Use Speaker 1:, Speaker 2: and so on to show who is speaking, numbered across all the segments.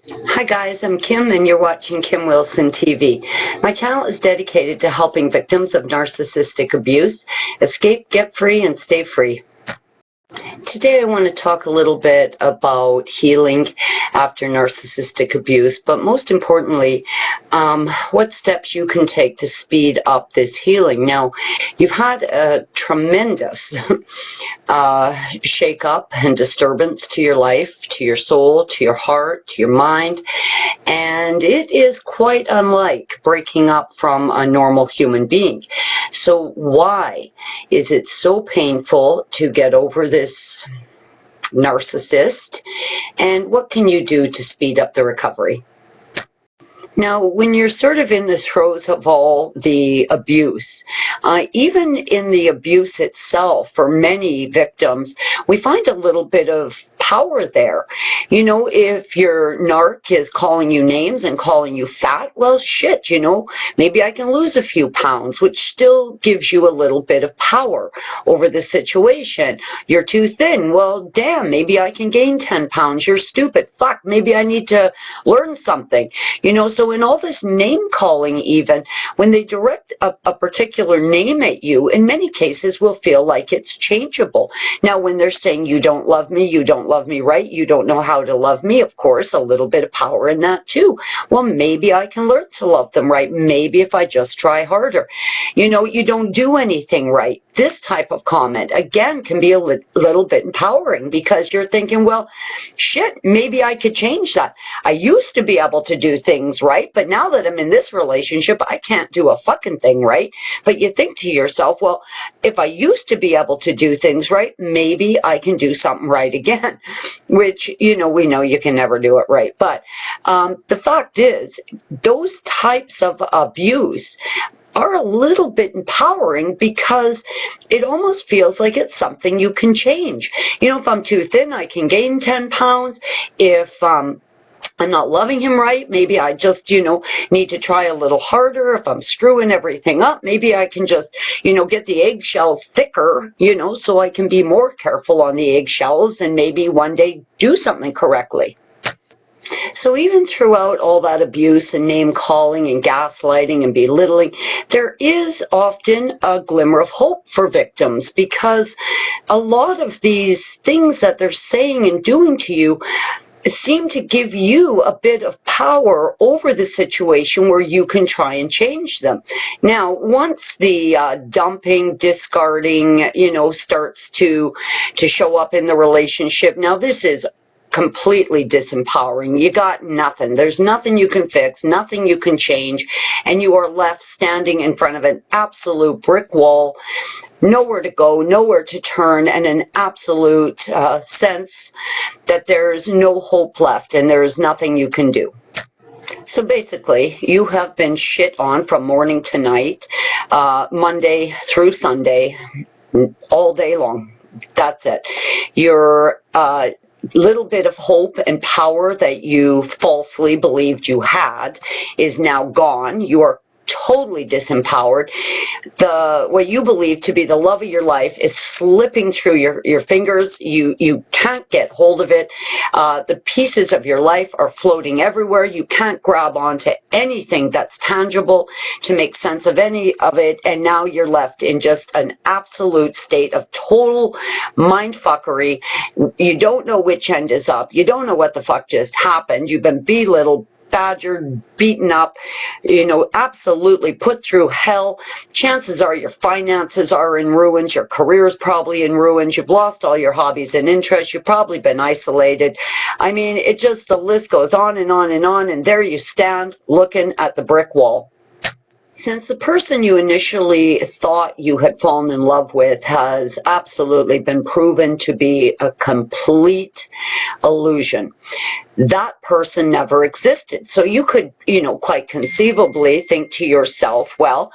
Speaker 1: Hi guys, I'm Kim and you're watching Kim Wilson TV. My channel is dedicated to helping victims of narcissistic abuse escape, get free, and stay free. Today I want to talk a little bit about healing after narcissistic abuse, but most importantly, what steps you can take to speed up this healing. Now, you've had a tremendous shake-up and disturbance to your life, to your soul, to your heart, to your mind, and it is quite unlike breaking up from a normal human being. So why is it so painful to get over this narcissist, and what can you do to speed up the recovery? Now, when you're sort of in the throes of all the abuse, even in the abuse itself, for many victims, we find a little bit of power there. You know, if your narc is calling you names and calling you fat, well, shit, you know, maybe I can lose a few pounds, which still gives you a little bit of power over the situation. You're too thin. Well, damn, maybe I can gain 10 pounds. You're stupid. Fuck, maybe I need to learn something. You know, so in all this name calling, even when they direct a particular name at you, in many cases will feel like it's changeable. Now, when they're saying you don't love me, you don't love me right, you don't know how to love me, of course, a little bit of power in that too. Well, maybe I can learn to love them right. Maybe if I just try harder. You know, you don't do anything right. This type of comment, again, can be a little bit empowering, because you're thinking, well, shit, maybe I could change that. I used to be able to do things right, but now that I'm in this relationship, I can't do a fucking thing right. But you think to yourself, well, if I used to be able to do things right, maybe I can do something right again, which, you know, we know you can never do it right. But the fact is, those types of abuse are a little bit empowering, because it almost feels like it's something you can change. You know, if I'm too thin, I can gain 10 pounds. If I'm not loving him right, maybe I just, you know, need to try a little harder. If I'm screwing everything up, maybe I can just, you know, get the eggshells thicker, you know, so I can be more careful on the eggshells and maybe one day do something correctly. So even throughout all that abuse and name calling and gaslighting and belittling, there is often a glimmer of hope for victims, because a lot of these things that they're saying and doing to you seem to give you a bit of power over the situation where you can try and change them. Now, once the dumping, discarding, you know, starts to show up in the relationship, now this is completely disempowering. You got nothing. There's nothing you can fix, nothing you can change, and you are left standing in front of an absolute brick wall, nowhere to go, nowhere to turn, and an absolute sense that there's no hope left and there's nothing you can do. So basically, you have been shit on from morning to night, Monday through Sunday, all day long. That's it. You're little bit of hope and power that you falsely believed you had is now gone. You are totally disempowered. What you believe to be the love of your life is slipping through your fingers. You can't get hold of it. The pieces of your life are floating everywhere. You can't grab onto anything that's tangible to make sense of any of it, and now you're left in just an absolute state of total mindfuckery. You don't know which end is up. You don't know what the fuck just happened. You've been belittled, badgered, beaten up, you know, absolutely put through hell. Chances are your finances are in ruins, your career is probably in ruins, you've lost all your hobbies and interests, you've probably been isolated. I mean, it just, the list goes on and on and on, and there you stand looking at the brick wall. Since the person you initially thought you had fallen in love with has absolutely been proven to be a complete illusion, that person never existed. So you could, you know, quite conceivably think to yourself, well,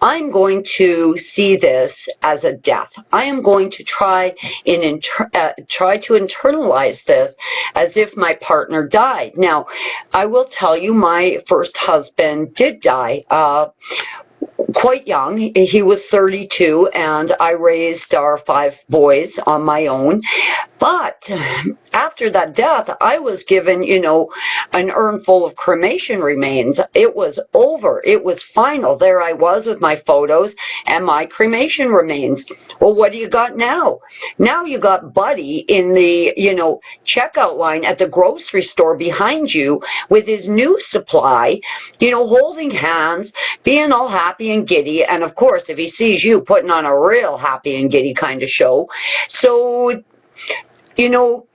Speaker 1: I'm going to see this as a death. I am going to try to internalize this as if my partner died. Now, I will tell you, my first husband did die. quite young. He was 32, and I raised our 5 boys on my own. But after that death, I was given, you know, an urn full of cremation remains. It was over. It was final. There I was with my photos and my cremation remains. Well, what do you got now? Now you got Buddy in the, you know, checkout line at the grocery store behind you with his new supply, you know, holding hands, being all happy and giddy. And of course, if he sees you, putting on a real happy and giddy kind of show. So, you know,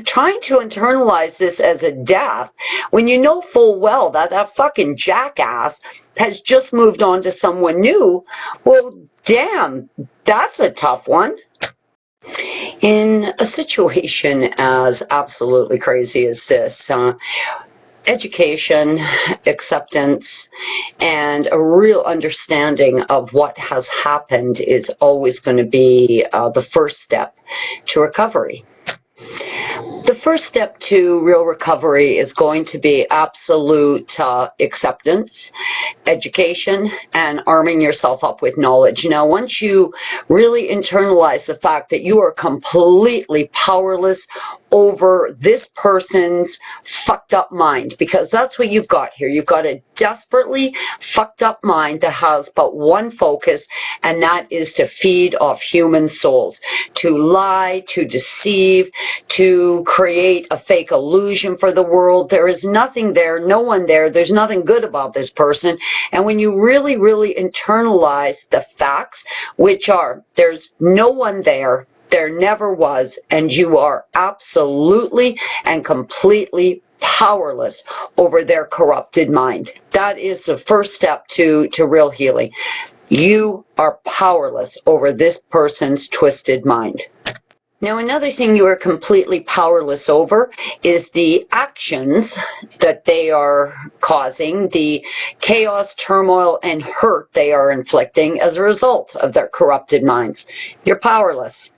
Speaker 1: trying to internalize this as a death when you know full well that that fucking jackass has just moved on to someone new, well, damn, that's a tough one. In a situation as absolutely crazy as this, education, acceptance, and a real understanding of what has happened is always going to be the first step to recovery. The first step to real recovery is going to be absolute acceptance, education, and arming yourself up with knowledge. Now, once you really internalize the fact that you are completely powerless over this person's fucked up mind, because that's what you've got here. You've got a desperately fucked up mind that has but one focus, and that is to feed off human souls, to lie, to deceive, to create a fake illusion for the world. There is nothing there, no one there, there's nothing good about this person. And when you really, really internalize the facts, which are, there's no one there, there never was, and you are absolutely and completely powerless over their corrupted mind. That is the first step to real healing. You are powerless over this person's twisted mind. Now, another thing you are completely powerless over is the actions that they are causing, the chaos, turmoil, and hurt they are inflicting as a result of their corrupted minds. You're powerless.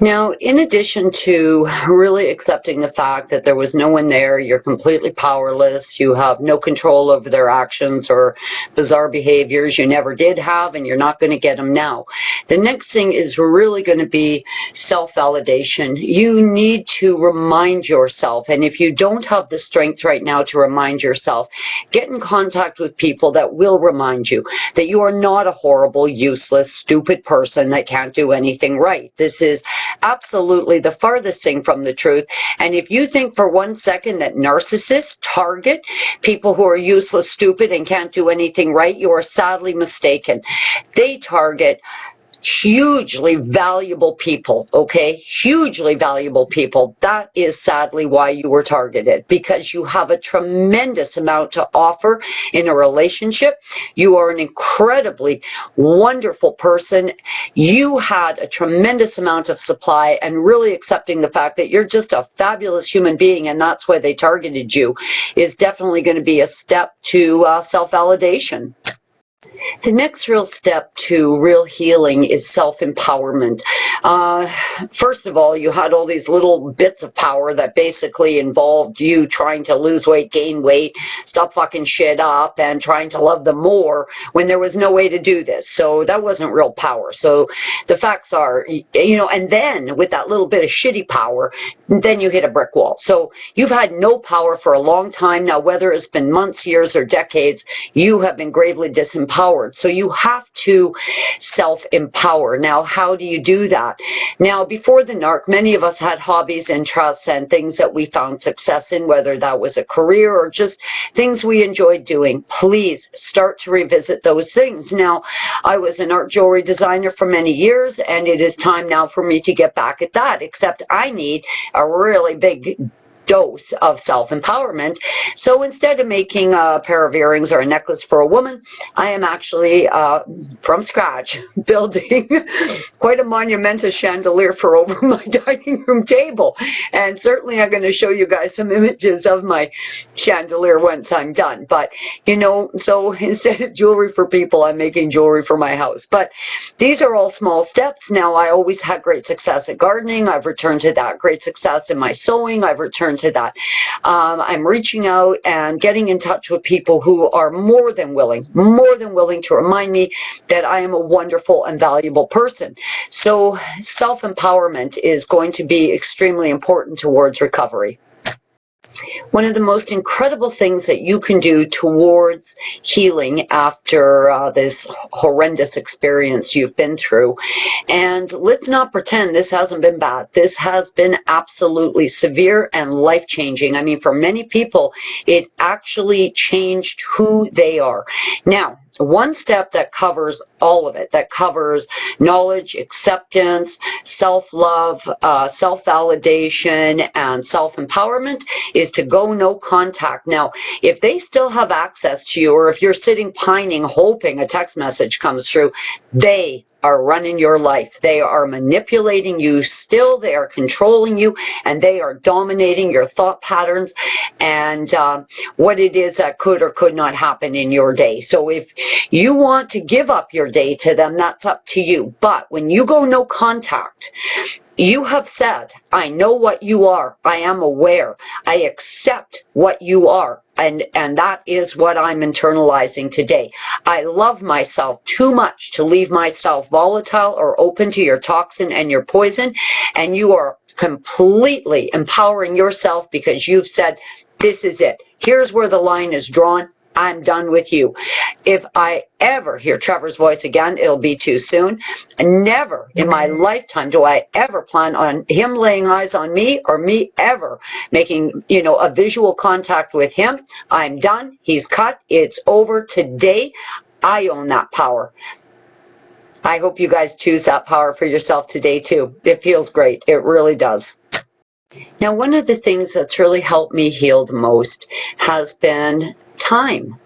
Speaker 1: Now, in addition to really accepting the fact that there was no one there, you're completely powerless, you have no control over their actions or bizarre behaviors you never did have, and you're not going to get them now. The next thing is really going to be self-validation. You need to remind yourself, and if you don't have the strength right now to remind yourself, get in contact with people that will remind you that you are not a horrible, useless, stupid person that can't do anything right. This is absolutely the farthest thing from the truth. And if you think for 1 second that narcissists target people who are useless, stupid, and can't do anything right, you are sadly mistaken. They target hugely valuable people, okay? Hugely valuable people. That is sadly why you were targeted, because you have a tremendous amount to offer in a relationship. You are an incredibly wonderful person. You had a tremendous amount of supply, and really accepting the fact that you're just a fabulous human being and that's why they targeted you is definitely going to be a step to self-validation. The next real step to real healing is self-empowerment. First of all, you had all these little bits of power that basically involved you trying to lose weight, gain weight, stop fucking shit up, and trying to love them more when there was no way to do this. So that wasn't real power. So the facts are, you know, and then with that little bit of shitty power, then you hit a brick wall. So you've had no power for a long time now, whether it's been months, years, or decades, you have been gravely disempowered. So you have to self-empower. Now, how do you do that? Now, before the narc, many of us had hobbies, interests, and things that we found success in, whether that was a career or just things we enjoyed doing. Please start to revisit those things. Now, I was an art jewelry designer for many years, and it is time now for me to get back at that, except I need a really big dose of self-empowerment. So instead of making a pair of earrings or a necklace for a woman, I am actually from scratch building quite a monumentous chandelier for over my dining room table. And certainly I'm going to show you guys some images of my chandelier once I'm done. But, you know, so instead of jewelry for people, I'm making jewelry for my house. But these are all small steps. Now, I always had great success at gardening. I've returned to that great success in my sewing. I've returned to that. I'm reaching out and getting in touch with people who are more than willing to remind me that I am a wonderful and valuable person. So self-empowerment is going to be extremely important towards recovery. One of the most incredible things that you can do towards healing after this horrendous experience you've been through, and let's not pretend this hasn't been bad. This has been absolutely severe and life-changing. I mean, for many people, it actually changed who they are. Now, one step that covers all of it, that covers knowledge, acceptance, self-love, self-validation, and self-empowerment, is to go no contact. Now, if they still have access to you, or if you're sitting pining, hoping a text message comes through, they are running your life. They are manipulating you still. They are controlling you, and they are dominating your thought patterns and what it is that could or could not happen in your day. So if you want to give up your day to them, that's up to you. But when you go no contact, you have said, I know what you are. I am aware. I accept what you are. And that is what I'm internalizing today. I love myself too much to leave myself volatile or open to your toxin and your poison. And you are completely empowering yourself because you've said, this is it. Here's where the line is drawn. I'm done with you. If I ever hear Trevor's voice again, it'll be too soon. Never in my lifetime do I ever plan on him laying eyes on me or me ever making, a visual contact with him. I'm done. He's cut. It's over today. I own that power. I hope you guys choose that power for yourself today too. It feels great. It really does. Now, one of the things that's really helped me heal the most has been time.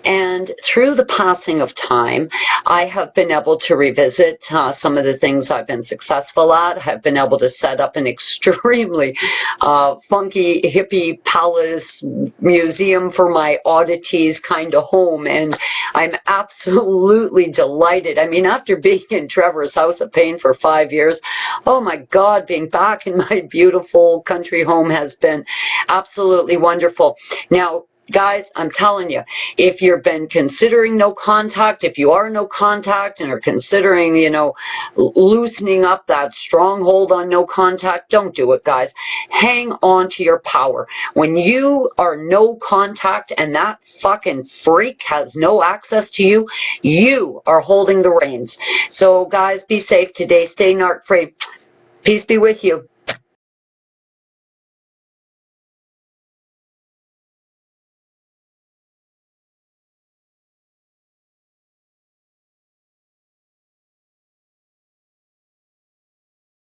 Speaker 1: And through the passing of time, I have been able to revisit some of the things I've been successful at. I've been able to set up an extremely funky, hippie palace museum for my oddities kind of home. And I'm absolutely delighted. I mean, after being in Trevor's house of pain for 5 years, oh my God, being back in my beautiful country home has been absolutely wonderful. Now, guys, I'm telling you, if you've been considering no contact, if you are no contact and are considering, loosening up that stronghold on no contact, don't do it, guys. Hang on to your power. When you are no contact and that fucking freak has no access to you, you are holding the reins. So, guys, be safe today. Stay narc-free. Peace be with you.